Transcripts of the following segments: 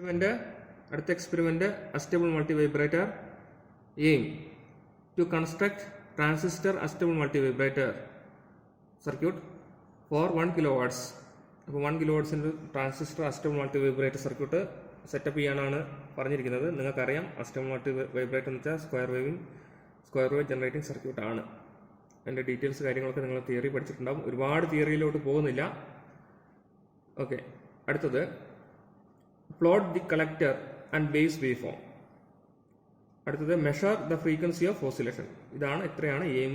അടുത്ത experiment astable multivibrator aim to construct transistor astable multivibrator circuit for 1 kW. അപ്പോൾ 1 kW transistor astable multivibrator circuit setup ചെയ്യാനാണ് പറഞ്ഞിരിക്കുന്നത്. നിങ്ങൾക്കറിയാം അസ്റ്റബിൾ multivibrator എന്ന് വെച്ചാൽ സ്ക്വയർ വേവ് ജനറേറ്റിംഗ് സർക്യൂട്ടാണ്. അതിൻ്റെ ഡീറ്റെയിൽസ് കാര്യങ്ങളൊക്കെ നിങ്ങൾ തിയറി പഠിച്ചിട്ടുണ്ടാകും. ഒരുപാട് തിയറിയിലോട്ട് പോകുന്നില്ല. ഓക്കെ, അടുത്തത് plot the collector and base waveform. അടുത്തത് measure the frequency of oscillation. ഇത്രയാണ് എയിം.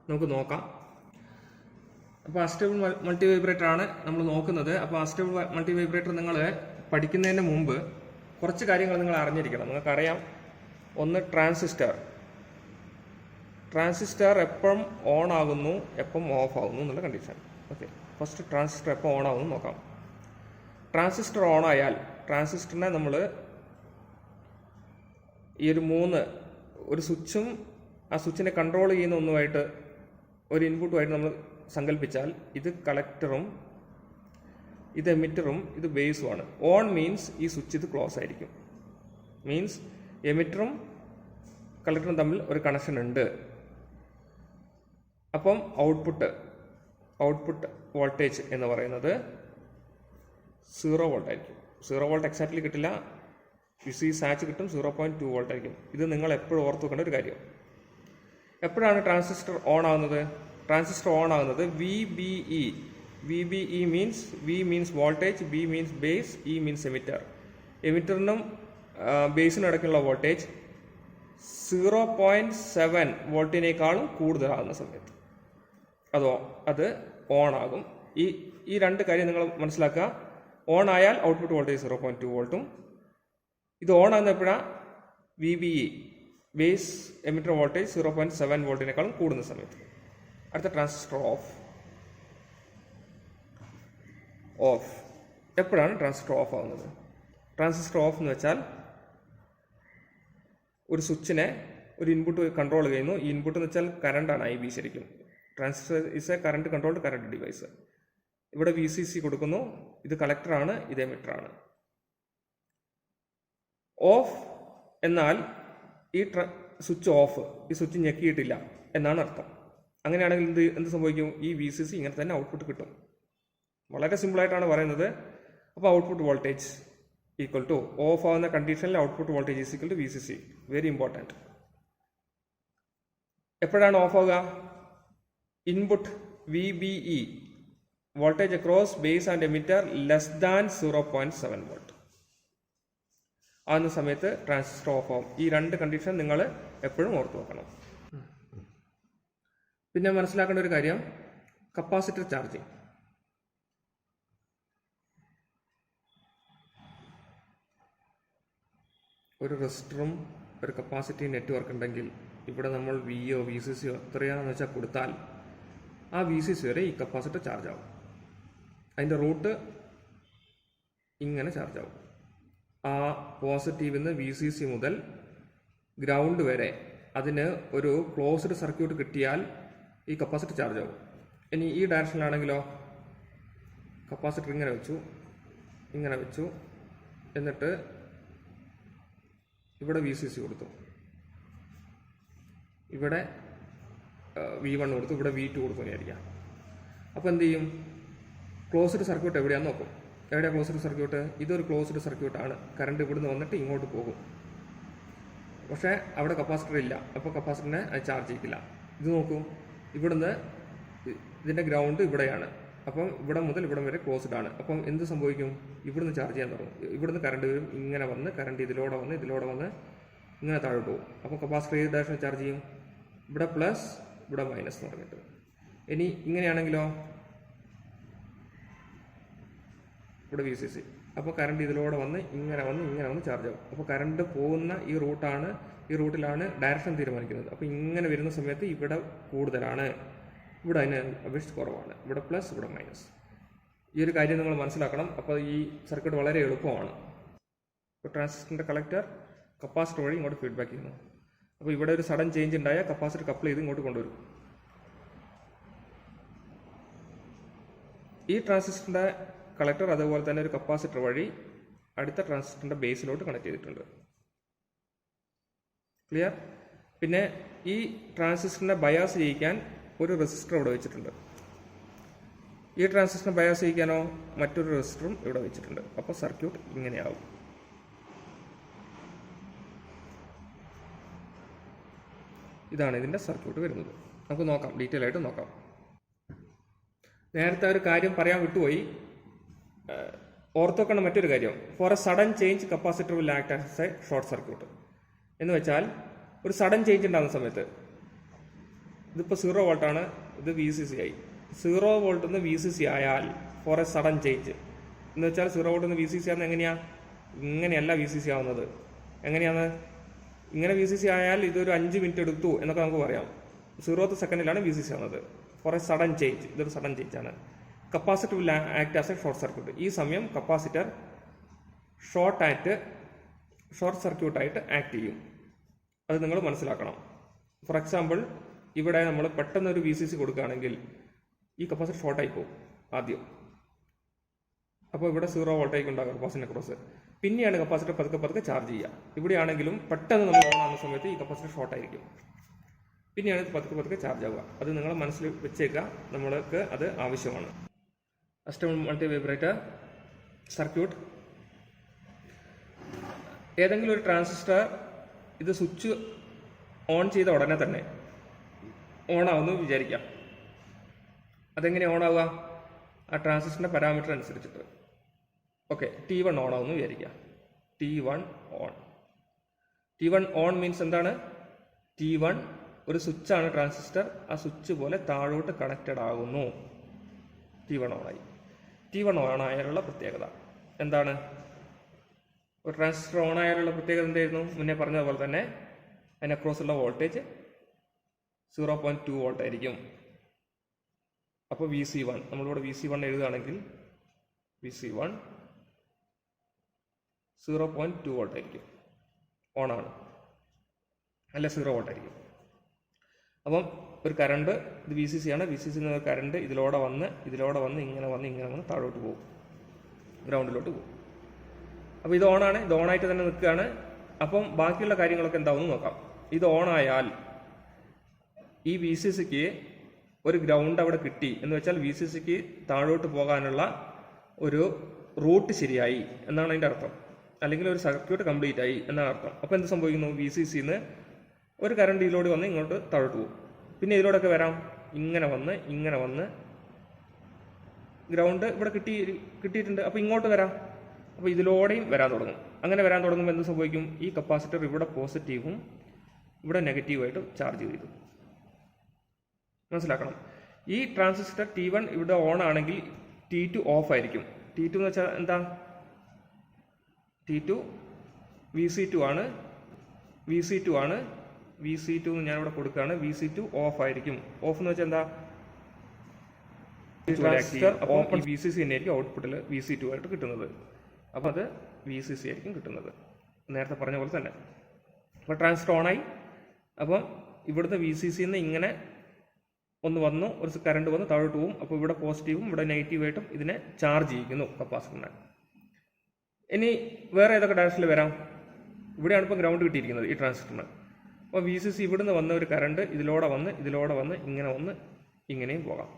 നമുക്ക് നോക്കാം. അപ്പോൾ അസ്റ്റബിൾ മൾട്ടിവൈബ്രേറ്റർ ആണ് നമ്മൾ നോക്കുന്നത്. അപ്പോൾ അസ്റ്റബിൾ മൾട്ടിവൈബ്രേറ്റർ നിങ്ങൾ പഠിക്കുന്നതിന് മുമ്പ് കുറച്ച് കാര്യങ്ങൾ നിങ്ങൾ അറിഞ്ഞിരിക്കണം. നിങ്ങൾക്കറിയാം, ഒന്ന് ട്രാൻസിസ്റ്റർ എപ്പം ഓൺ ആകുന്നു എപ്പം ഓഫ് ആകുന്നു എന്നുള്ള കണ്ടീഷൻ. ഓക്കെ, ഫസ്റ്റ് ട്രാൻസിസ്റ്റർ എപ്പോൾ ഓൺ ആകുന്നു നോക്കാം. ട്രാൻസിസ്റ്റർ ഓൺ ആയാൽ ട്രാൻസിസ്റ്ററിനെ നമ്മൾ ഈ ഒരു സ്വിച്ചും ആ സ്വിച്ചിനെ കൺട്രോൾ ചെയ്യുന്ന ഒന്നുമായിട്ട് ഒരു ഇൻപുട്ടുമായിട്ട് നമ്മൾ സങ്കല്പിച്ചാൽ ഇത് കളക്ടറും ഇത് എമിറ്ററും ഇത് ബേസുമാണ്. ഓൺ മീൻസ് ഈ സ്വിച്ച് ഇത് ക്ലോസ് ആയിരിക്കും. മീൻസ് എമിറ്ററും കളക്ടറും തമ്മിൽ ഒരു കണക്ഷൻ ഉണ്ട്. അപ്പം ഔട്ട്പുട്ട് വോൾട്ടേജ് എന്ന് പറയുന്നത് 0 വോൾട്ട് ആയിരിക്കും. 0 വോൾട്ട് എക്സാക്ട്ലി കിട്ടില്ല. സി സാച്ച് കിട്ടും, 0.2 വോൾട്ട് ആയിരിക്കും. ഇത് നിങ്ങൾ എപ്പോഴും ഓർത്ത് വെക്കേണ്ട ഒരു കാര്യം. എപ്പോഴാണ് ട്രാൻസിസ്റ്റർ ഓൺ ആകുന്നത്? ട്രാൻസിസ്റ്റർ ഓൺ ആകുന്നത് VBE means V means voltage, B means base, E means emitter. എമിറ്ററിനും ബേസിനും ഇടയ്ക്കുള്ള വോൾട്ടേജ് 0.7 വോൾട്ടിനേക്കാളും കൂടുതലാകുന്ന സമയത്ത് അത് ഓൺ ആകും. ഈ രണ്ട് കാര്യം നിങ്ങൾ മനസ്സിലാക്കുക. ഓൺ ആയാൽ ഔട്ട്പുട്ട് വോൾട്ടേജ് 0.2 വോൾട്ടും. ഇത് ഓൺ ആകുന്ന എപ്പോഴാണ്? VBE ബേസ് എമിറ്റർ വോൾട്ടേജ് 0.7 വോൾട്ടിനേക്കാളും കൂടുന്ന സമയത്ത്. അടുത്ത ട്രാൻസിസ്റ്റർ ഓഫ്. എപ്പോഴാണ് ട്രാൻസിസ്റ്റർ ഓഫ് ആകുന്നത്? ട്രാൻസിസ്റ്റർ ഓഫ് എന്ന് വെച്ചാൽ ഒരു സ്വിച്ചിനെ ഒരു ഇൻപുട്ട് കൺട്രോൾ ചെയ്യുന്നു. ഈ ഇൻപുട്ട് എന്ന് വെച്ചാൽ കറണ്ടാണ്, IB ശരിക്കും. Transistor is A current controlled current device. ഇവിടെ VCC കൊടുക്കുന്നു. ഇത് കളക്ടറാണ്, ഇത് എമിറ്ററാണ്. ഓഫ് എന്നാൽ ഈ സ്വിച്ച് ഓഫ്, ഈ സ്വിച്ച് ഞെക്കിയിട്ടില്ല എന്നാണ് അർത്ഥം. അങ്ങനെയാണെങ്കിൽ എന്ത് സംഭവിക്കും? ഈ VCC ഇങ്ങനെ തന്നെ ഔട്ട്പുട്ട് കിട്ടും. വളരെ സിമ്പിളായിട്ടാണ് പറയുന്നത്. അപ്പോൾ output voltage equal to off ആവുന്ന കണ്ടീഷനിൽ output voltage is equal to VCC. Very important. എപ്പോഴാണ് ഓഫ് ആവുക? Input VBE voltage across base and emitter less than 0.7 volt ആകുന്ന സമയത്ത് ട്രാൻസിസ്റ്റർ ഓഫ് ആവും. ഈ രണ്ട് കണ്ടീഷൻ നിങ്ങൾ എപ്പോഴും ഓർത്ത് വെക്കണം. പിന്നെ മനസ്സിലാക്കേണ്ട ഒരു കാര്യം, കപ്പാസിറ്റർ ചാർജിങ്. ഒരു റെസിസ്റ്ററും ഒരു കപ്പാസിറ്റീവ് നെറ്റ്വർക്ക് ഉണ്ടെങ്കിൽ ഇവിടെ നമ്മൾ VO VCC എത്രയാണെന്ന് വെച്ചാൽ കൊടുത്താൽ ആ VCC വരെ ഈ കപ്പാസിറ്റർ ചാർജ് ആവും. അതിൻ്റെ റൂട്ട് ഇങ്ങനെ ചാർജ് ആവും. ആ പോസിറ്റീവിൽ VCC മുതൽ ഗ്രൗണ്ട് വരെ അതിന് ഒരു ക്ലോസ്ഡ് സർക്യൂട്ട് കിട്ടിയാൽ ഈ കപ്പാസിറ്റർ ചാർജ് ആവും. ഇനി ഈ ഡയറക്ഷനിലാണെങ്കിലോ, കപ്പാസിറ്റർ ഇങ്ങനെ വെച്ചു എന്നിട്ട് ഇവിടെ VCC കൊടുത്തു, ഇവിടെ V1 കൊടുത്തു, ഇവിടെ V2 കൊടുത്തു വിചാരിക്കാം. അപ്പോൾ എന്ത് ചെയ്യും? ക്ലോസ്ഡ് സർക്യൂട്ട് എവിടെയാണെന്ന് നോക്കും. എവിടെയാണ് ക്ലോസ്ഡ് സർക്യൂട്ട്? ഇതൊരു ക്ലോസ്ഡ് സർക്യൂട്ടാണ്. കറണ്ട് ഇവിടുന്ന് വന്നിട്ട് ഇങ്ങോട്ട് പോകും. പക്ഷേ അവിടെ കപ്പാസിറ്റർ ഇല്ല. അപ്പോൾ കപ്പാസിറ്ററിനെ അത് ചാർജ് ചെയ്യില്ല. ഇത് നോക്കൂ, ഇവിടുന്ന് ഇതിൻ്റെ ഗ്രൗണ്ട് ഇവിടെയാണ്. അപ്പം ഇവിടെ മുതൽ ഇവിടം വരെ ക്ലോസ്ഡ് ആണ്. അപ്പം എന്ത് സംഭവിക്കും? ഇവിടുന്ന് ചാർജ് ചെയ്യാൻ തുടങ്ങും. ഇവിടുന്ന് കറണ്ട് വരും, ഇങ്ങനെ വന്ന് കറണ്ട് ഇതിലൂടെ വന്ന് ഇങ്ങനെ താഴോട്ട് പോകും. അപ്പോൾ കപ്പാസിറ്റർ ഏത് ഡയറക്ഷനിൽ ചാർജ് ചെയ്യും? ഇവിടെ പ്ലസ്, ഇവിടെ മൈനസ് എന്ന് പറഞ്ഞിട്ട്. ഇനി ഇങ്ങനെയാണെങ്കിലോ, ഇവിടെ VCC. അപ്പോൾ കറണ്ട് ഇതിലൂടെ വന്ന് ഇങ്ങനെ വന്ന് ചാർജ് ആവും. അപ്പോൾ കറണ്ട് പോകുന്ന ഈ റൂട്ടിലാണ് ഡയറക്ഷൻ തീരുമാനിക്കുന്നത്. അപ്പോൾ ഇങ്ങനെ വരുന്ന സമയത്ത് ഇവിടെ കൂടുതലാണ്, ഇവിടെ അതിന് അപേക്ഷിച്ച് കുറവാണ്. ഇവിടെ പ്ലസ്, ഇവിടെ മൈനസ്. ഈ ഒരു കാര്യം നിങ്ങൾ മനസ്സിലാക്കണം. അപ്പോൾ ഈ സർക്യൂട്ട് വളരെ എളുപ്പമാണ്. ഇപ്പോൾ ട്രാൻസിസ്റ്ററിൻ്റെ കളക്ടർ കപ്പാസിറ്റർ വഴി ഇങ്ങോട്ട് ഫീഡ്ബാക്ക് ചെയ്യുന്നു. അപ്പോൾ ഇവിടെ ഒരു സഡൻ ചേഞ്ച് ഉണ്ടായാൽ കപ്പാസിറ്റർ കപ്പിൾ ചെയ്ത് ഇങ്ങോട്ട് കൊണ്ടുവരും. ഈ ട്രാൻസിസ്റ്ററിൻ്റെ കളക്ടർ അതുപോലെ തന്നെ ഒരു കപ്പാസിറ്റർ വഴി അടുത്ത ട്രാൻസിസ്റ്ററിൻ്റെ ബേസിലോട്ട് കണക്ട് ചെയ്തിട്ടുണ്ട്. ക്ലിയർ? പിന്നെ ഈ ട്രാൻസിസ്റ്ററിനെ ബയാസ് ചെയ്യിക്കാൻ ഒരു റെസിസ്റ്റർ ഇവിടെ വെച്ചിട്ടുണ്ട്. ഈ ട്രാൻസിസ്റ്ററിനെ ബയാസ് ചെയ്യിക്കാനോ മറ്റൊരു റെസിസ്റ്ററും ഇവിടെ വെച്ചിട്ടുണ്ട്. അപ്പോൾ സർക്യൂട്ട് ഇങ്ങനെയാവും. ഇതാണ് ഇതിൻ്റെ സർക്യൂട്ട് വരുന്നത്. നമുക്ക് നോക്കാം, ഡീറ്റെയിൽ ആയിട്ട് നോക്കാം. നേരത്തെ ഒരു കാര്യം പറയാൻ വിട്ടുപോയി, ഓർത്തോക്കണം മറ്റൊരു കാര്യം. For a sudden change capacitor will act as a short circuit. എന്ന് വെച്ചാൽ ഒരു സഡൻ ചേഞ്ച് ഉണ്ടാകുന്ന സമയത്ത്, ഇതിപ്പോൾ 0 വോൾട്ടാണ്, ഇത് VCC ആയി. 0 വോൾട്ട് നിന്ന് VCC ആയാൽ ഫോർ എ സഡൻ ചേഞ്ച് എന്ന് വെച്ചാൽ 0 വോൾട്ട് നിന്ന് VCC ആവുന്നത് എങ്ങനെയാ? ഇങ്ങനെയല്ല VCC ആവുന്നത്. എങ്ങനെയാണ്? ഇങ്ങനെ VCC ആയാൽ ഇതൊരു 5 മിനിറ്റ് എടുത്തു എന്നൊക്കെ നമുക്ക് പറയാം. 0th സെക്കൻഡിലാണ് VCC ആവുന്നത്. ഫോർ എ സഡൻ ചേഞ്ച്, ഇതൊരു സഡൻ ചേഞ്ച് ആണ്. Capacitor will act as a short circuit. ഈ സമയം കപ്പാസിറ്റർ ഷോർട്ട് സർക്യൂട്ടായിട്ട് ആക്ട് ചെയ്യും. അത് നിങ്ങൾ മനസ്സിലാക്കണം. ഫോർ എക്സാമ്പിൾ, ഇവിടെ നമ്മൾ പെട്ടെന്നൊരു VCC കൊടുക്കുകയാണെങ്കിൽ ഈ കപ്പാസിറ്റർ ഷോർട്ടായി പോകും ആദ്യം. അപ്പോൾ ഇവിടെ 0 വോൾട്ടേജ് ഉണ്ടാകും കപ്പാസിറ്ററിനെ ക്രോസ്. പിന്നെയാണ് കപ്പാസിറ്റർ പതുക്കെ ചാർജ് ചെയ്യുക. ഇവിടെയാണെങ്കിലും പെട്ടെന്ന് നമ്മൾ ഓൺ ആകുന്ന സമയത്ത് ഈ കപ്പാസിറ്റർ ഷോർട്ടായിരിക്കും. പിന്നെയാണ് ഇത് പതുക്കെ ചാർജ് ആവുക. അത് നിങ്ങൾ മനസ്സിൽ വെച്ചേക്കുക, നമ്മൾക്ക് അത് ആവശ്യമാണ്. അസ്റ്റബിൾ മൾട്ടി വൈബ്രേറ്റർ സർക്യൂട്ട്. ഏതെങ്കിലും ഒരു ട്രാൻസിസ്റ്റർ ഇത് സ്വിച്ച് ഓൺ ചെയ്ത ഉടനെ തന്നെ ഓണാവുമെന്ന് വിചാരിക്കാം. അതെങ്ങനെയാണ് ഓണാവുക? ആ ട്രാൻസിസ്റ്ററിൻ്റെ പാരാമീറ്റർ അനുസരിച്ചിട്ട്. ഓക്കെ, T1 ഓൺ ആവുമെന്ന് വിചാരിക്കാം. T1 ഓൺ മീൻസ് എന്താണ്? T1 ഒരു സ്വിച്ചാണ് ട്രാൻസിസ്റ്റർ. ആ സ്വിച്ച് പോലെ താഴോട്ട് കണക്റ്റഡ് ആകുന്നു. T1 ഓണായി. T1 ഓൺ ആയാലുള്ള പ്രത്യേകത എന്താണ്? ഒരു ട്രാൻസിസ്റ്റർ ഓൺ ആയാലുള്ള പ്രത്യേകത എന്തായിരുന്നു? മുന്നേ പറഞ്ഞതുപോലെ തന്നെ അതിന് അക്രോസുള്ള വോൾട്ടേജ് 0.2 വോൾട്ട് ആയിരിക്കും. അപ്പോൾ VC1, നമ്മളിവിടെ VC1 എഴുതുകയാണെങ്കിൽ VC1 0.2 വോൾട്ട് ആയിരിക്കും. ഓണാണ്, അല്ല 0 വോൾട്ട് ആയിരിക്കും. അപ്പം ഒരു കറണ്ട്, ഇത് VCC ആണ്. VCC എന്ന കറണ്ട് ഇതിലൂടെ വന്ന് ഇങ്ങനെ വന്ന് താഴോട്ട് പോകും, ഗ്രൗണ്ടിലോട്ട് പോകും. അപ്പോൾ ഇത് ഓണാണ്, ഇത് ഓണായിട്ട് തന്നെ നിൽക്കുകയാണ്. അപ്പം ബാക്കിയുള്ള കാര്യങ്ങളൊക്കെ എന്താവും നോക്കാം. ഇത് ഓണായാൽ ഈ VCCക്ക് ഒരു ഗ്രൗണ്ട് അവിടെ കിട്ടി എന്ന് വെച്ചാൽ VCCക്ക് താഴോട്ട് പോകാനുള്ള ഒരു റൂട്ട് ശരിയായി എന്നാണ് അതിൻ്റെ അർത്ഥം. അല്ലെങ്കിൽ ഒരു സർക്യൂട്ട് കംപ്ലീറ്റ് ആയി എന്നാണ് അർത്ഥം. അപ്പോൾ എന്ത് സംഭവിക്കുന്നു? VCCന്ന് ഒരു കറണ്ട് ഇതിലൂടെ വന്ന് ഇങ്ങോട്ട് താഴോട്ട് പോകും. പിന്നെ ഇതിലൂടെയൊക്കെ വരാം, ഇങ്ങനെ വന്ന് ഗ്രൗണ്ട് ഇവിടെ കിട്ടിയിട്ടുണ്ട്. അപ്പോൾ ഇങ്ങോട്ട് വരാം. അപ്പോൾ ഇതിലൂടെയും വരാൻ തുടങ്ങും. അങ്ങനെ വരാൻ തുടങ്ങുമ്പോൾ എന്ത് സംഭവിക്കും? ഈ കപ്പാസിറ്റർ ഇവിടെ പോസിറ്റീവും ഇവിടെ നെഗറ്റീവായിട്ടും ചാർജ് ചെയ്തു. മനസ്സിലാക്കണം. ഈ ട്രാൻസിസ്റ്റർ T1 ഇവിടെ ഓൺ ആണെങ്കിൽ T2 ഓഫ് ആയിരിക്കും. T2 എന്ന് വെച്ചാൽ എന്താ? T2 VC2 ആണ്. VC2 എന്ന് ഞാനിവിടെ കൊടുക്കുകയാണ്. VC2 ഓഫ് ആയിരിക്കും. ഓഫ് എന്ന് വെച്ചാൽ എന്താ? അപ്പോൾ VCC തന്നെയായിരിക്കും ഔട്ട്പുട്ടിൽ VC2 ആയിട്ട് കിട്ടുന്നത്. അപ്പോൾ അത് VCC ആയിരിക്കും കിട്ടുന്നത്, നേരത്തെ പറഞ്ഞ പോലെ തന്നെ. അപ്പോൾ ട്രാൻസിസ്റ്റർ ഓണായി. അപ്പം ഇവിടുത്തെ VCCന്ന് ഇങ്ങനെ വന്നു ഒരു കറണ്ട് വന്ന് താഴോട്ട് പോകും. അപ്പോൾ ഇവിടെ പോസിറ്റീവും ഇവിടെ നെഗറ്റീവായിട്ടും ഇതിനെ ചാർജ് ചെയ്യിക്കുന്നു കപ്പാസിറ്ററിനെ. ഇനി വേറെ ഏതൊക്കെ ഡയറക്ഷനിൽ വരാം? ഇവിടെയാണ് ഇപ്പോൾ ഗ്രൗണ്ട് കിട്ടിയിരിക്കുന്നത് ഈ ട്രാൻസിസ്റ്ററിന്. അപ്പോൾ VCC ഇവിടുന്ന് വന്ന ഒരു കറണ്ട് ഇതിലൂടെ വന്ന് ഇങ്ങനെയും പോകാം.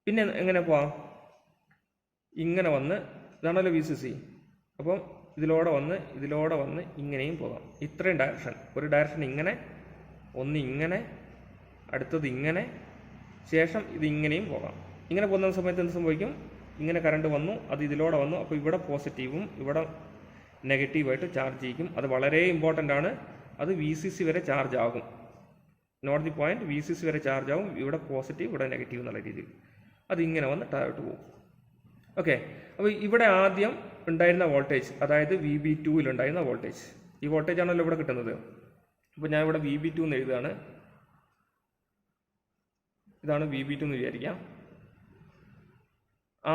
പിന്നെ എങ്ങനെ പോകാം? ഇങ്ങനെ വന്ന്, ഇതാണല്ലോ VCC. അപ്പം ഇതിലൂടെ വന്ന് ഇങ്ങനെയും പോകാം. ഇത്രയും ഡയറക്ഷൻ. ഒരു ഡയറക്ഷൻ ഇങ്ങനെ, ഒന്ന് ഇങ്ങനെ, അടുത്തത് ഇങ്ങനെ, ശേഷം ഇതിങ്ങനെയും പോകാം. ഇങ്ങനെ പോകുന്ന സമയത്ത് എന്ത് സംഭവിക്കും? ഇങ്ങനെ കറണ്ട് വന്നു, അത് ഇതിലൂടെ വന്നു. അപ്പോൾ ഇവിടെ പോസിറ്റീവും ഇവിടെ നെഗറ്റീവായിട്ട് ചാർജ് ചെയ്യിക്കും. അത് വളരെ ഇമ്പോർട്ടൻ്റ് ആണ്. അത് VCC വരെ ചാർജ് ആകും. Note the point. VCC വരെ ചാർജ് ആകും. ഇവിടെ പോസിറ്റീവ് ഇവിടെ നെഗറ്റീവ് എന്നുള്ള രീതിയിൽ അതിങ്ങനെ വന്ന് താഴോട്ട് പോകും. ഓക്കെ. അപ്പോൾ ഇവിടെ ആദ്യം ഉണ്ടായിരുന്ന വോൾട്ടേജ്, അതായത് VB2 ഉണ്ടായിരുന്ന വോൾട്ടേജ്, ഈ വോൾട്ടേജ് ആണല്ലോ ഇവിടെ കിട്ടുന്നത്. അപ്പോൾ ഞാൻ ഇവിടെ VB2 എന്ന് എഴുതുകയാണ്. ഇതാണ് VB2 എന്ന് വിചാരിക്കാം.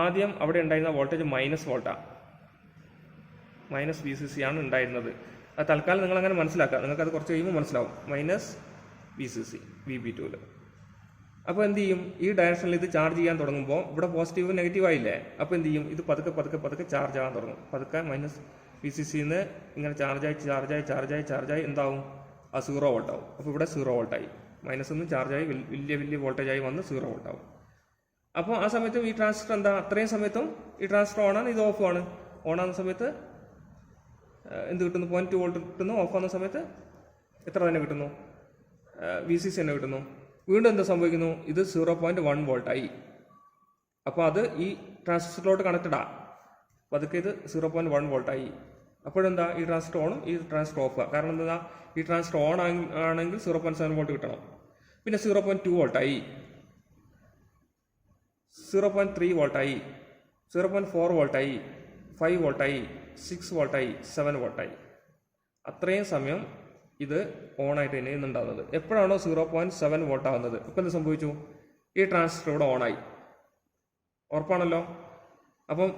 ആദ്യം അവിടെ ഉണ്ടായിരുന്ന വോൾട്ടേജ് -വോൾട്ടാണ്, -VCC ആണ് ഉണ്ടായിരുന്നത്. അത് തൽക്കാലം നിങ്ങളങ്ങനെ മനസ്സിലാക്കുക. നിങ്ങൾക്കത് കുറച്ച് കഴിയുമ്പോൾ മനസ്സിലാവും. -VCC VB2. അപ്പോൾ എന്ത് ചെയ്യും, ഈ ഡയറക്ഷനിൽ ഇത് ചാർജ് ചെയ്യാൻ തുടങ്ങുമ്പോൾ ഇവിടെ പോസിറ്റീവ് നെഗറ്റീവ് ആയില്ലേ, അപ്പോൾ എന്ത് ചെയ്യും, ഇത് പതുക്കെ പതുക്കെ പതുക്കെ ചാർജ് ആകാൻ തുടങ്ങും. പതുക്കെ മൈനസ് VCCന്ന് ഇങ്ങനെ ചാർജായി എന്താവും, ആ 0 വോൾട്ട് ആവും. അപ്പോൾ ഇവിടെ 0 വോൾട്ടായി, മൈനസ് നിന്ന് ചാർജായി വലിയ വോൾട്ടേജായി വന്ന് 0 വോൾട്ട് ആവും. അപ്പോൾ ആ സമയത്തും ഈ ട്രാൻസിസ്റ്റർ എന്താ, അത്രയും സമയത്തും ഈ ട്രാൻസിസ്റ്റർ ഓണാണ്, ഇത് ഓഫ് ആണ്. ഓണാകുന്ന സമയത്ത് എന്ത് കിട്ടുന്നു, 0.2 വോൾട്ട് കിട്ടുന്നു. ഓഫ് ആകുന്ന സമയത്ത് എത്ര തന്നെ കിട്ടുന്നു, VCC തന്നെ കിട്ടുന്നു. വീണ്ടും എന്താ സംഭവിക്കുന്നു, ഇത് 0.1 വോൾട്ടായി. അപ്പോൾ അത് ഈ ട്രാൻസിസ്റ്ററിലോട്ട് കണക്റ്റഡാ. പതുക്കെ ഇത് 0.1 വോൾട്ടായി. അപ്പോഴെന്താ, ഈ ട്രാൻസിസ്റ്റർ ഓണും ഈ ട്രാൻസിസ്റ്റർ ഓഫ്. കാരണം എന്താ, ഈ ട്രാൻസിസ്റ്റർ ഓൺ ആണെങ്കിൽ 0.7 വോൾട്ട് കിട്ടണം. പിന്നെ 0.2 വോൾട്ടായി, 0.3 വോൾട്ടായി, 0.4 വോൾട്ടായി, 5 വോൾട്ടായി, 6 വോൾട്ടായി, 7 വോൾട്ടായി. അത്രയും സമയം ഇത് ഓണായിട്ട് തന്നെ ഇന്നുണ്ടാകുന്നത്. എപ്പോഴാണോ 0.7 വോൾട്ട് ആകുന്നത്, ഇപ്പം എന്ത് സംഭവിച്ചു, ഈ ട്രാൻസിസ്റ്റർ ഇവിടെ ഓണായി. ഉറപ്പാണല്ലോ. അപ്പം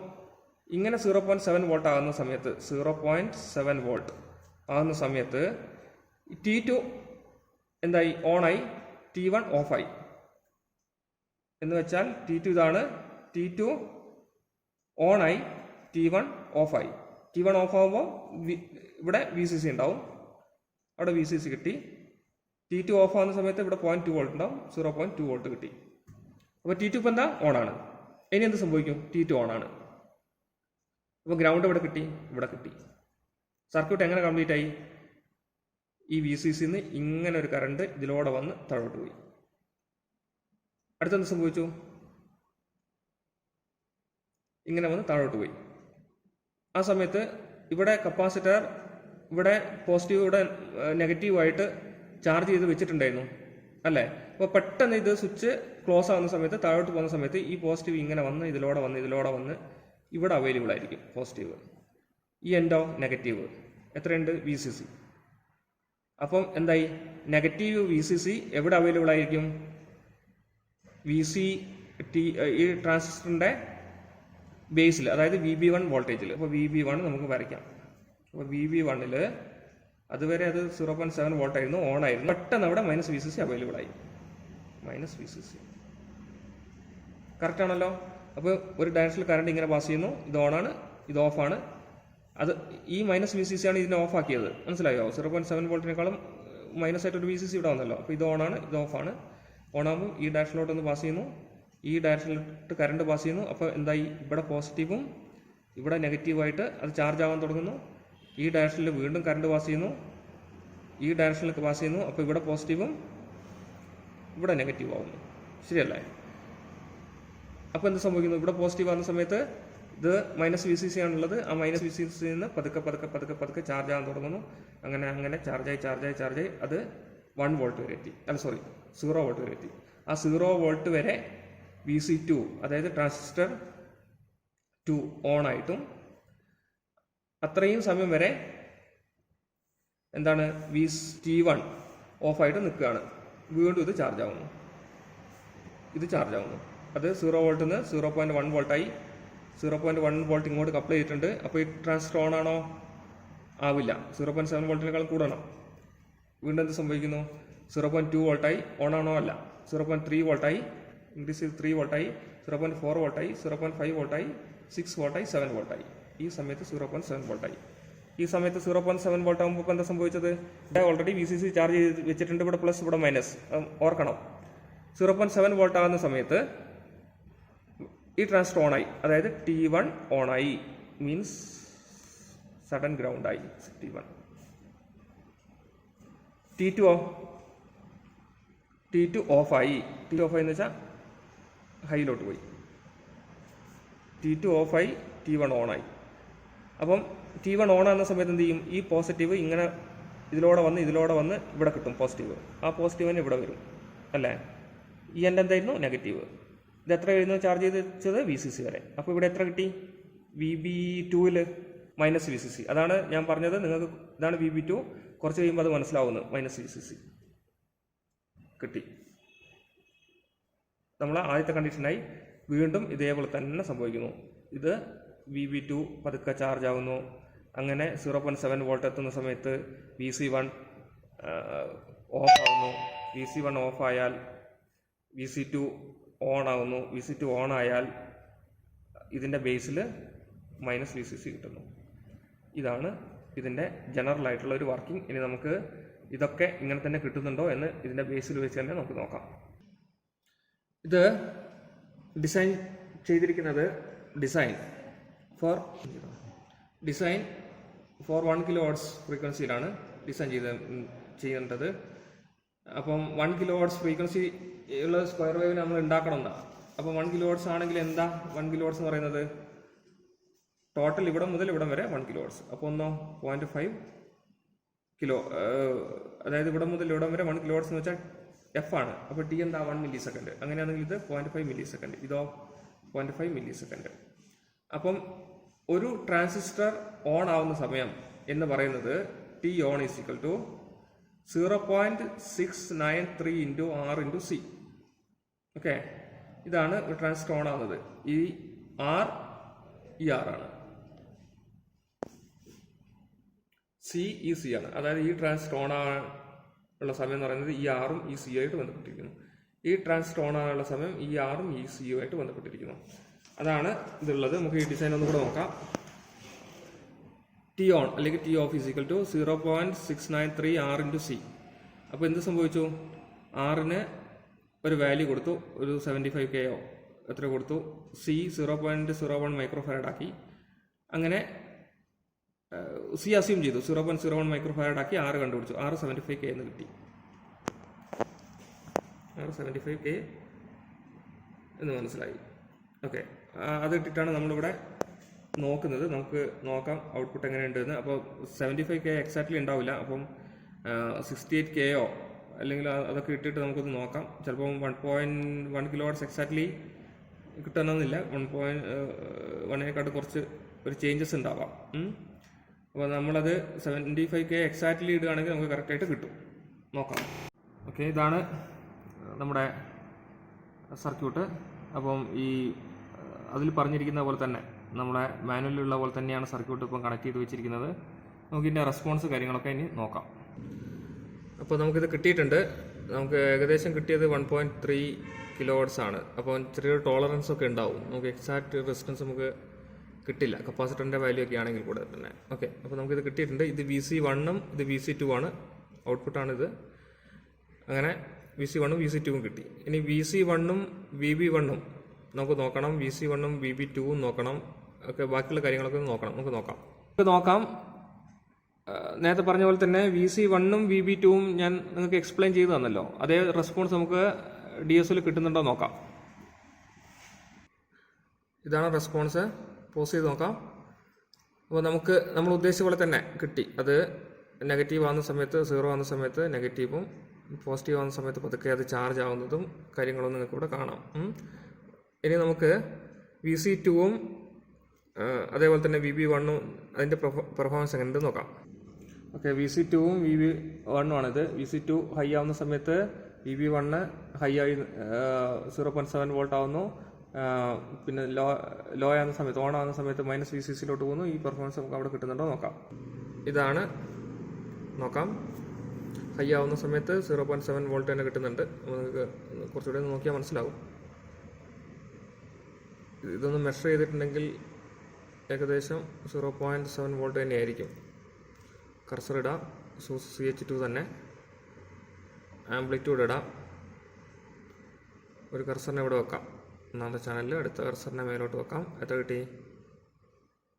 ഇങ്ങനെ 0.7 വോൾട്ട് ആകുന്ന സമയത്ത് 0.7 വോൾട്ട് ആകുന്ന സമയത്ത് T2 എന്തായി, ഓണായി, T1 ഓഫായി. എന്ന് വെച്ചാൽ T2 ഇതാണ്, T2 ഓണായി, T1 ഓഫായി. T1 ഓഫാകുമ്പോൾ ഇവിടെ VCC ഉണ്ടാവും, അവിടെ VCC കിട്ടി. T2 ഓഫ് ആകുന്ന സമയത്ത് ഇവിടെ 0.2 വോൾട്ട് ഉണ്ടാവും, 0.2 വോൾട്ട് കിട്ടി. അപ്പോൾ T2 ഇപ്പം എന്താ, ഓണാണ്. ഇനി എന്ത് സംഭവിക്കും, T2 ഓണാണ്. അപ്പോൾ ഗ്രൗണ്ട് ഇവിടെ കിട്ടി, ഇവിടെ കിട്ടി. സർക്യൂട്ട് എങ്ങനെ കംപ്ലീറ്റ് ആയി, ഈ VCCന്ന് ഇങ്ങനെ ഒരു കറണ്ട് ഇതിലൂടെ വന്ന് താഴോട്ട് പോയി. അടുത്തെന്ത് സംഭവിച്ചു, ഇങ്ങനെ വന്ന് താഴോട്ട് പോയി. ആ സമയത്ത് ഇവിടെ കപ്പാസിറ്റർ ഇവിടെ പോസിറ്റീവ് ഇവിടെ നെഗറ്റീവായിട്ട് ചാർജ് ചെയ്ത് വെച്ചിട്ടുണ്ടായിരുന്നു അല്ലേ. അപ്പോൾ പെട്ടെന്ന് ഇത് സ്വിച്ച് ക്ലോസ് ആകുന്ന സമയത്ത്, താഴോട്ട് പോകുന്ന സമയത്ത് ഈ പോസിറ്റീവ് ഇങ്ങനെ വന്ന് ഇതിലൂടെ വന്ന് ഇവിടെ അവൈലബിൾ ആയിരിക്കും പോസിറ്റീവ്. ഈ എൻഡോ നെഗറ്റീവ് എത്രയുണ്ട്, VCC. അപ്പം എന്തായി, നെഗറ്റീവ് VCC എവിടെ അവൈലബിൾ ആയിരിക്കും, ഈ ട്രാൻസിസ്റ്ററിൻ്റെ ബേസിൽ, അതായത് VB1 വോൾട്ടേജിൽ. അപ്പോൾ VB1 നമുക്ക് വരയ്ക്കാം. അപ്പോൾ VB1ൽ അതുവരെ അത് 0.7 വോൾട്ട് ആയിരുന്നു, ഓൺ ആയിരുന്നു. പെട്ടെന്ന് അവിടെ -VCC അവൈലബിൾ ആയി. -VCC കറക്റ്റ് ആണല്ലോ. അപ്പോൾ ഒരു ഡയറക്ഷനിൽ കറണ്ട് ഇങ്ങനെ പാസ് ചെയ്യുന്നു, ഇത് ഓണാണ്, ഇത് ഓഫാണ്. അത് ഈ -VCC ആണ് ഇതിനെ ഓഫ് ആക്കിയത്, മനസ്സിലായോ. 0.7 വോൾട്ടിനേക്കാളും മൈനസായിട്ടൊരു VCC ഇവിടെ വന്നല്ലോ. അപ്പോൾ ഇത് ഓണാണ്, ഇത് ഓഫാണ്. ഓണാകുമ്പോൾ ഈ ഡയറക്ഷനിലോട്ടൊന്ന് പാസ് ചെയ്യുന്നു, ഈ ഡയറക്ഷനിലോട്ട് കറണ്ട് പാസ് ചെയ്യുന്നു. അപ്പോൾ എന്തായി, ഇവിടെ പോസിറ്റീവും ഇവിടെ നെഗറ്റീവായിട്ട് അത് ചാർജ് ആവാൻ തുടങ്ങുന്നു. ഈ ഡയറക്ഷനിൽ വീണ്ടും കറണ്ട് പാസ് ചെയ്യുന്നു, ഈ ഡയറക്ഷനിലേക്ക് പാസ് ചെയ്യുന്നു. അപ്പോൾ ഇവിടെ പോസിറ്റീവും ഇവിടെ നെഗറ്റീവ് ആവുന്നു, ശരിയല്ലേ. അപ്പോൾ എന്ത് സംഭവിക്കുന്നു, ഇവിടെ പോസിറ്റീവ് ആകുന്ന സമയത്ത് ഇത് -VCC ആണുള്ളത്. ആ -VCC നിന്ന് പതുക്കെ ചാർജ് ആകാൻ തുടങ്ങുന്നു. അങ്ങനെ ചാർജായി അത് 1 വോൾട്ട് വരെ എത്തി. 0 വോൾട്ട് വരെ എത്തി. ആ 0 വോൾട്ട് വരെ VC2, അതായത് ട്രാൻസിസ്റ്റർ 2 ഓൺ ആയിട്ടും അത്രയും സമയം വരെ എന്താണ്, T1 ഓഫായിട്ട് നിൽക്കുകയാണ്. വീണ്ടും ഇത് ചാർജ് ആവുന്നു. അത് 0 വോൾട്ടിൽ നിന്ന് 0.1 വോൾട്ടായി. 0.1 വോൾട്ട് ഇങ്ങോട്ട് കപ്ലൈ ചെയ്തിട്ടുണ്ട്. അപ്പോൾ ഈ ട്രാൻസിസ്റ്റർ ഓൺ ആണോ, ആവില്ല. 0.7 വോൾട്ടിനേക്കാൾ കൂടണം. വീണ്ടും എന്ത് സംഭവിക്കുന്നു, 0.2 വോൾട്ടായി, ഓൺ ആണോ, അല്ല. 0.3 വോൾട്ടായി, ഇൻക്രീസ് ചെയ്ത് 3 വോൾട്ടായി, 0.4 വോൾട്ടായി, 0.5 വോൾട്ടായി, 6 വോൾട്ടായി, 7 വോൾട്ടായി. ഈ സമയത്ത് 0.7 വോൾട്ടായി. ഈ സമയത്ത് 0.7 വോൾട്ട് ആകുമ്പോൾ ഇപ്പോൾ എന്താ സംഭവിച്ചത്, ഇവിടെ ഓൾറെഡി VCC ചാർജ് ചെയ്ത് വെച്ചിട്ടുണ്ട്, ഇവിടെ പ്ലസ് ഇവിടെ മൈനസ്. ഓർക്കണം, 0.7 വോൾട്ട് ആകുന്ന സമയത്ത് ഈ ട്രാൻസിസ്റ്റർ ഓണായി, അതായത് T1 ഓണായി, മീൻസ് സഡൻ ഗ്രൗണ്ടായി T1. T2 ഓഫായി. T2 ഓഫായി എന്ന് വെച്ചാൽ ഹൈയിലോട്ട് പോയി. T2 ഓഫായി, T1 ഓണായി. അപ്പം T1 ഓണാകുന്ന സമയത്ത് എന്ത് ചെയ്യും, ഈ പോസിറ്റീവ് ഇങ്ങനെ ഇതിലൂടെ വന്ന് ഇവിടെ കിട്ടും പോസിറ്റീവ്. ആ പോസിറ്റീവിന് ഇവിടെ വരും അല്ലേ. ഈ എൻ്റെ എന്തായിരുന്നു, നെഗറ്റീവ്. ഇത് എത്ര വരുന്നു, ചാർജ് ചെയ്ത് വെച്ചത് VCC വരെ. അപ്പോൾ ഇവിടെ എത്ര കിട്ടി, VB2ൽ -VCC. അതാണ് ഞാൻ പറഞ്ഞത് നിങ്ങൾക്ക്, ഇതാണ് VB2. കുറച്ച് കഴിയുമ്പോൾ അത് മനസ്സിലാവുന്നു, -VCC കിട്ടി. നമ്മൾ ആദ്യത്തെ കണ്ടീഷനായി വീണ്ടും ഇതേപോലെ തന്നെ സംഭവിക്കുന്നു. ഇത് VB2 പതുക്കെ ചാർജ് ആവുന്നു. അങ്ങനെ 0.7 വോൾട്ട് എത്തുന്ന സമയത്ത് VC1 ഓഫ് ആവുന്നു. VC1 ഓഫായാൽ VC2 ഓൺ ആകുന്നു. VC2 ഓൺ ആയാൽ ഇതിൻ്റെ ബേസിൽ മൈനസ് VCC കിട്ടുന്നു. ഇതാണ് ഇതിൻ്റെ ജനറൽ ആയിട്ടുള്ള ഒരു വർക്കിംഗ്. ഇനി നമുക്ക് ഇതൊക്കെ ഇങ്ങനെ തന്നെ കിട്ടുന്നുണ്ടോ എന്ന് ഇതിൻ്റെ ബേസിൽ വെച്ച് തന്നെ നമുക്ക് നോക്കാം. ഇത് ഡിസൈൻ ചെയ്തിരിക്കുന്നത് ഡിസൈൻ ഫോർ 1 kHz ഫ്രീക്വൻസിയിലാണ് ഡിസൈൻ ചെയ്യേണ്ടത്. അപ്പം 1 kHz ഫ്രീക്വൻസി ഉള്ള സ്ക്വയർ വേവിന് നമ്മൾ ഉണ്ടാക്കണം എന്നാണ്. അപ്പം 1 kHz ആണെങ്കിൽ എന്താ 1 kHz എന്ന് പറയുന്നത്? ടോട്ടൽ ഇവിടെ മുതൽ ഇവിടം വരെ 1 kHz. അപ്പോൾ 0.5 കിലോ, അതായത് ഇവിടെ മുതൽ ഇവിടം വരെ 1 kHz എന്ന് വെച്ചാൽ F ആണ്. അപ്പോൾ T എന്താ 1 milli second. അങ്ങനെയാണെങ്കിൽ ഇത് 0.5 milli second, ഇതോ 0.5 milli second. അപ്പം ഒരു ട്രാൻസിസ്റ്റർ ഓൺ ആവുന്ന സമയം എന്ന് പറയുന്നത് T on is equal to 0.693 into R into C. Okay, ഇതാണ് ഒരു ട്രാൻസിസ്റ്റർ ഓൺ ആവുന്നത്. ഈ R ഈ R ആണ്, C ഈ C ആണ്. അതായത് ഈ ട്രാൻസിസ്റ്റർ ഓൺ ആകാനുള്ള സമയം എന്ന് പറയുന്നത് ഈ ആറും ഈ C ആയിട്ട് ബന്ധപ്പെട്ടിരിക്കുന്നു. ഈ ട്രാൻസിസ്റ്റർ ഓൺ ആകാനുള്ള സമയം ഈ ആറും ഈ C ആയിട്ട് ബന്ധപ്പെട്ടിരിക്കുന്നു. അതാണ് ഇതുള്ളത്. നമുക്ക് ഈ ഡിസൈൻ ഒന്നും കൂടെ നോക്കാം. T on അല്ലെങ്കിൽ T off is equal to 0.693 R into C. അപ്പോൾ എന്ത് സംഭവിച്ചു? ആറിന് ഒരു വാല്യൂ കൊടുത്തു, ഒരു 75K എത്ര കൊടുത്തു. C 0.01 മൈക്രോ ഫാരഡ് ആക്കി. അങ്ങനെ C അസ്യൂം ചെയ്തു, 0.01 മൈക്രോ ഫാരഡ് ആക്കി R കണ്ടുപിടിച്ചു. R 75K എന്ന് കിട്ടി. R 75K എന്ന് മനസ്സിലായി. ഓക്കെ, അത് ഇട്ടിട്ടാണ് നമ്മളിവിടെ നോക്കുന്നത്. നമുക്ക് നോക്കാം ഔട്ട്പുട്ട് എങ്ങനെയുണ്ടെന്ന്. അപ്പോൾ 75K എക്സാക്ട്ലി ഉണ്ടാവില്ല. അപ്പം 68K അല്ലെങ്കിൽ അതൊക്കെ ഇട്ടിട്ട് നമുക്കൊന്ന് നോക്കാം. ചിലപ്പം 1.1 kHz എക്സാക്ട്ലി കിട്ടണമെന്നില്ല. 1.1 കുറച്ച് ഒരു ചേഞ്ചസ് ഉണ്ടാവാം. അപ്പോൾ നമ്മളത് 75K എക്സാക്ട്ലി ഇടുകയാണെങ്കിൽ നമുക്ക് കറക്റ്റായിട്ട് കിട്ടും. നോക്കാം. ഓക്കെ, ഇതാണ് നമ്മുടെ സർക്യൂട്ട്. അപ്പം ഈ അതിൽ പറഞ്ഞിരിക്കുന്ന പോലെ തന്നെ നമ്മുടെ മാനുവലിലുള്ള പോലെ തന്നെയാണ് സർക്യൂട്ട് ഇപ്പം കണക്ട് ചെയ്ത് വെച്ചിരിക്കുന്നത്. നമുക്കിതിൻ്റെ റെസ്പോൺസ് കാര്യങ്ങളൊക്കെ ഇനി നോക്കാം. അപ്പോൾ നമുക്കിത് കിട്ടിയിട്ടുണ്ട്. നമുക്ക് ഏകദേശം കിട്ടിയത് 1.3 kHz ആണ്. അപ്പോൾ ചെറിയൊരു ടോളറൻസ് ഒക്കെ ഉണ്ടാവും. നമുക്ക് എക്സാക്റ്റ് റെസിസ്റ്റൻസ് നമുക്ക് കിട്ടില്ല, കപ്പാസിറ്ററിൻ്റെ വാല്യൂ ഒക്കെ ആണെങ്കിൽ കൂടെ തന്നെ. ഓക്കെ, അപ്പോൾ നമുക്കിത് കിട്ടിയിട്ടുണ്ട്. ഇത് VC1ഉം ഇത് VC2 ആണ്, ഔട്ട്പുട്ടാണിത്. അങ്ങനെ VC1ഉം VC2ഉം കിട്ടി. ഇനി VC1ഉം VB1ഉം നമുക്ക് നോക്കണം. VC1ഉം VB2ഉം നോക്കണം. ഒക്കെ ബാക്കിയുള്ള കാര്യങ്ങളൊക്കെ നോക്കണം. നമുക്ക് നോക്കാം. നേരത്തെ പറഞ്ഞ പോലെ തന്നെ VC1ഉം VB2ഉം ഞാൻ നിങ്ങൾക്ക് എക്സ്പ്ലെയിൻ ചെയ്തു തന്നല്ലോ. അതേ റെസ്പോൺസ് നമുക്ക് DSOയിൽ കിട്ടുന്നുണ്ടോ നോക്കാം. ഇതാണ് റെസ്പോൺസ്. പോസ് ചെയ്ത് നോക്കാം. അപ്പോൾ നമുക്ക് നമ്മൾ ഉദ്ദേശിച്ച പോലെ തന്നെ കിട്ടി. അത് നെഗറ്റീവ് ആവുന്ന സമയത്ത് 0 ആവുന്ന സമയത്ത് നെഗറ്റീവും, പോസിറ്റീവ് ആവുന്ന സമയത്ത് പതുക്കെ അത് ചാർജ് ആവുന്നതും കാര്യങ്ങളും നിങ്ങൾക്ക് ഇവിടെ കാണാം. ഇനി നമുക്ക് VC2ഉം അതേപോലെ തന്നെ VB1ഉം അതിൻ്റെ പെർഫോമൻസ് എങ്ങനെയുണ്ട് നോക്കാം. ഓക്കെ, VC2ഉം VB1ഉം ആണിത്. VC2 ഹൈ ആവുന്ന സമയത്ത് VB1 ഹൈ ആയി 0.7 വോൾട്ട് ആവുന്നു. പിന്നെ ലോ ആവുന്ന സമയത്ത്, ഓൺ ആവുന്ന സമയത്ത് മൈനസ് VCCയിലോട്ട് പോകുന്നു. ഈ പെർഫോമൻസ് നമുക്ക് അവിടെ കിട്ടുന്നുണ്ടോ നോക്കാം. ഇതാണ് നോക്കാം. ഹൈ ആവുന്ന സമയത്ത് 0.7 വോൾട്ട് തന്നെ കിട്ടുന്നുണ്ട്. നമുക്ക് കുറച്ചുകൂടെ നോക്കിയാൽ മനസ്സിലാവും. ഇതൊന്ന് മെഷർ ചെയ്തിട്ടുണ്ടെങ്കിൽ ഏകദേശം 0.7 വോൾട്ട് തന്നെയായിരിക്കും. കർസർ ഇടാം, CH2 തന്നെ. ആംപ്ലിറ്റ്യൂഡ് ഇടാം. ഒരു കർസറിനെ ഇവിടെ വെക്കാം, ഒന്നാമത്തെ ചാനലിൽ. അടുത്ത കർസറിനെ മേലോട്ട് വെക്കാം. എത്ര കിട്ടി?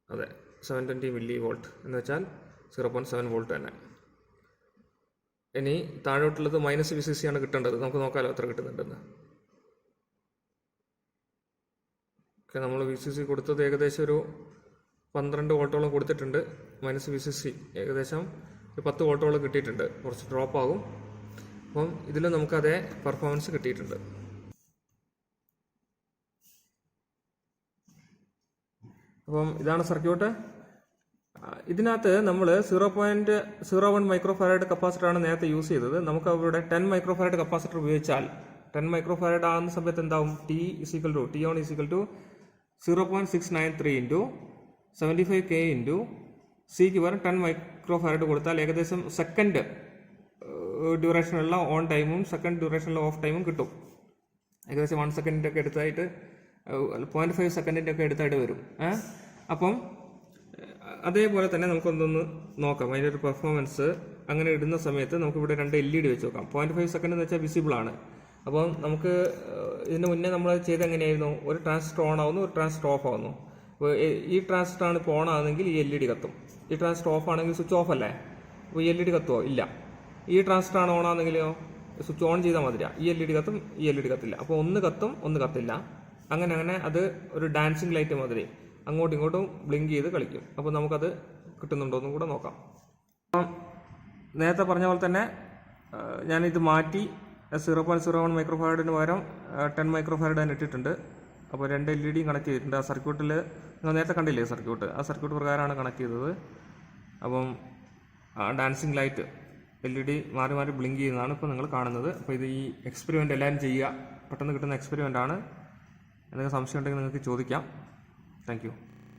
അതെ, 720 മില്ലി വോൾട്ട് എന്ന് വെച്ചാൽ 0.7 വോൾട്ട് തന്നെ. ഇനി താഴോട്ടുള്ളത് മൈനസ് VCC ആണ് കിട്ടേണ്ടത്. നമുക്ക് നോക്കാമല്ലോ എത്ര കിട്ടുന്നുണ്ടെന്ന്. ഓക്കെ, നമ്മൾ VCC കൊടുത്തത് ഏകദേശം ഒരു 12 വോൾട്ടോളം കൊടുത്തിട്ടുണ്ട്. മൈനസ് VCC ഏകദേശം ഒരു 10 വോൾട്ടോളം കിട്ടിയിട്ടുണ്ട്. കുറച്ച് ഡ്രോപ്പ് ആകും. അപ്പം ഇതിൽ നമുക്ക് അതേ പെർഫോമൻസ് കിട്ടിയിട്ടുണ്ട്. അപ്പം ഇതാണ് സർക്യൂട്ട്. ഇതിനകത്ത് നമ്മൾ 0.01 മൈക്രോ ഫാരഡ് കപ്പാസിറ്ററാണ് നേരത്തെ യൂസ് ചെയ്തത്. നമുക്ക് അവിടെ 10 മൈക്രോ ഫാരഡ് കപ്പാസിറ്റർ ഉപയോഗിച്ചാൽ 10 മൈക്രോ ഫാരഡ് ആകുന്ന സമയത്ത് എന്താവും? T on is equal to 0.693 into 75K into Cക്ക് പകരം 10 മൈക്രോ ഫാരഡ് കൊടുത്താൽ ഏകദേശം സെക്കൻഡ് ഡ്യൂറേഷനുള്ള ഓൺ ടൈമും സെക്കൻഡ് ഡ്യൂറേഷനുള്ള ഓഫ് ടൈമും കിട്ടും. ഏകദേശം 1 സെക്കൻഡിൻ്റെ ഒക്കെ എടുത്തായിട്ട് 0.5 സെക്കൻഡിൻ്റെ ഒക്കെ എടുത്തായിട്ട് വരും. അപ്പം അതേപോലെ തന്നെ നമുക്കൊന്നൊന്ന് നോക്കാം അതിൻ്റെ ഒരു പെർഫോമൻസ്. അങ്ങനെ ഇടുന്ന സമയത്ത് നമുക്കിവിടെ 2 LED വെച്ച് നോക്കാം. 0.5 സെക്കൻഡ് എന്ന് വെച്ചാൽ വിസിബിൾ ആണ്. അപ്പം നമുക്ക് ഇതിന് മുന്നേ നമ്മൾ ചെയ്ത് എങ്ങനെയായിരുന്നു, ഒരു ട്രാൻസിസ്റ്റർ ഓൺ ആവുന്നു, ഒരു ട്രാൻസിസ്റ്റർ ഓഫ് ആവുന്നു. അപ്പോൾ ഈ ട്രാൻസിസ്റ്റർ ആണ് ഇപ്പോൾ ഓൺ ആകുന്നെങ്കിൽ ഈ LED കത്തും. ഈ ട്രാൻസിസ്റ്റർ ഓഫ് ആണെങ്കിൽ സ്വിച്ച് ഓഫ് അല്ലേ, അപ്പോൾ ഈ LED കത്തുമോ? ഇല്ല. ഈ ട്രാൻസിസ്റ്റർ ആണ് ഓൺ ആകുന്നെങ്കിലോ സ്വിച്ച് ഓൺ ചെയ്താൽ മതിയാ, ഈ LED കത്തും, ഈ LED കത്തില്ല. അപ്പോൾ ഒന്ന് കത്തും, ഒന്ന് കത്തില്ല. അങ്ങനെ അത് ഒരു ഡാൻസിങ് ലൈറ്റ് മാതിരി അങ്ങോട്ടും ഇങ്ങോട്ടും ബ്ലിങ്ക് ചെയ്ത് കളിക്കും. അപ്പോൾ നമുക്കത് കിട്ടുന്നുണ്ടോ എന്നും കൂടെ നോക്കാം. നേരത്തെ പറഞ്ഞ പോലെ തന്നെ ഞാനിത് മാറ്റി 0.01 മൈക്രോഫാരഡിന് പകരം 10 മൈക്രോഫാരഡ് തന്നെ ഇട്ടിട്ടുണ്ട്. അപ്പോൾ 2 LED കണക്ട് ചെയ്തിട്ടുണ്ട്. ആ സർക്യൂട്ടിൽ നിങ്ങൾ നേരത്തെ കണ്ടില്ലേ സർക്യൂട്ട്, ആ സർക്യൂട്ട് പ്രകാരമാണ് കണക്ട് ചെയ്തത്. അപ്പം ഡാൻസിങ് ലൈറ്റ് LED മാറി മാറി ബ്ലിങ്ക് ചെയ്യുന്നതാണ് ഇപ്പോൾ നിങ്ങൾ കാണുന്നത്. അപ്പോൾ ഇത് ഈ എക്സ്പെരിമെൻ്റ് എല്ലാവരും ചെയ്യുക, പെട്ടെന്ന് കിട്ടുന്ന എക്സ്പെരിമെൻ്റ് ആണ്. എന്തെങ്കിലും സംശയം ഉണ്ടെങ്കിൽ നിങ്ങൾക്ക് ചോദിക്കാം. Thank you.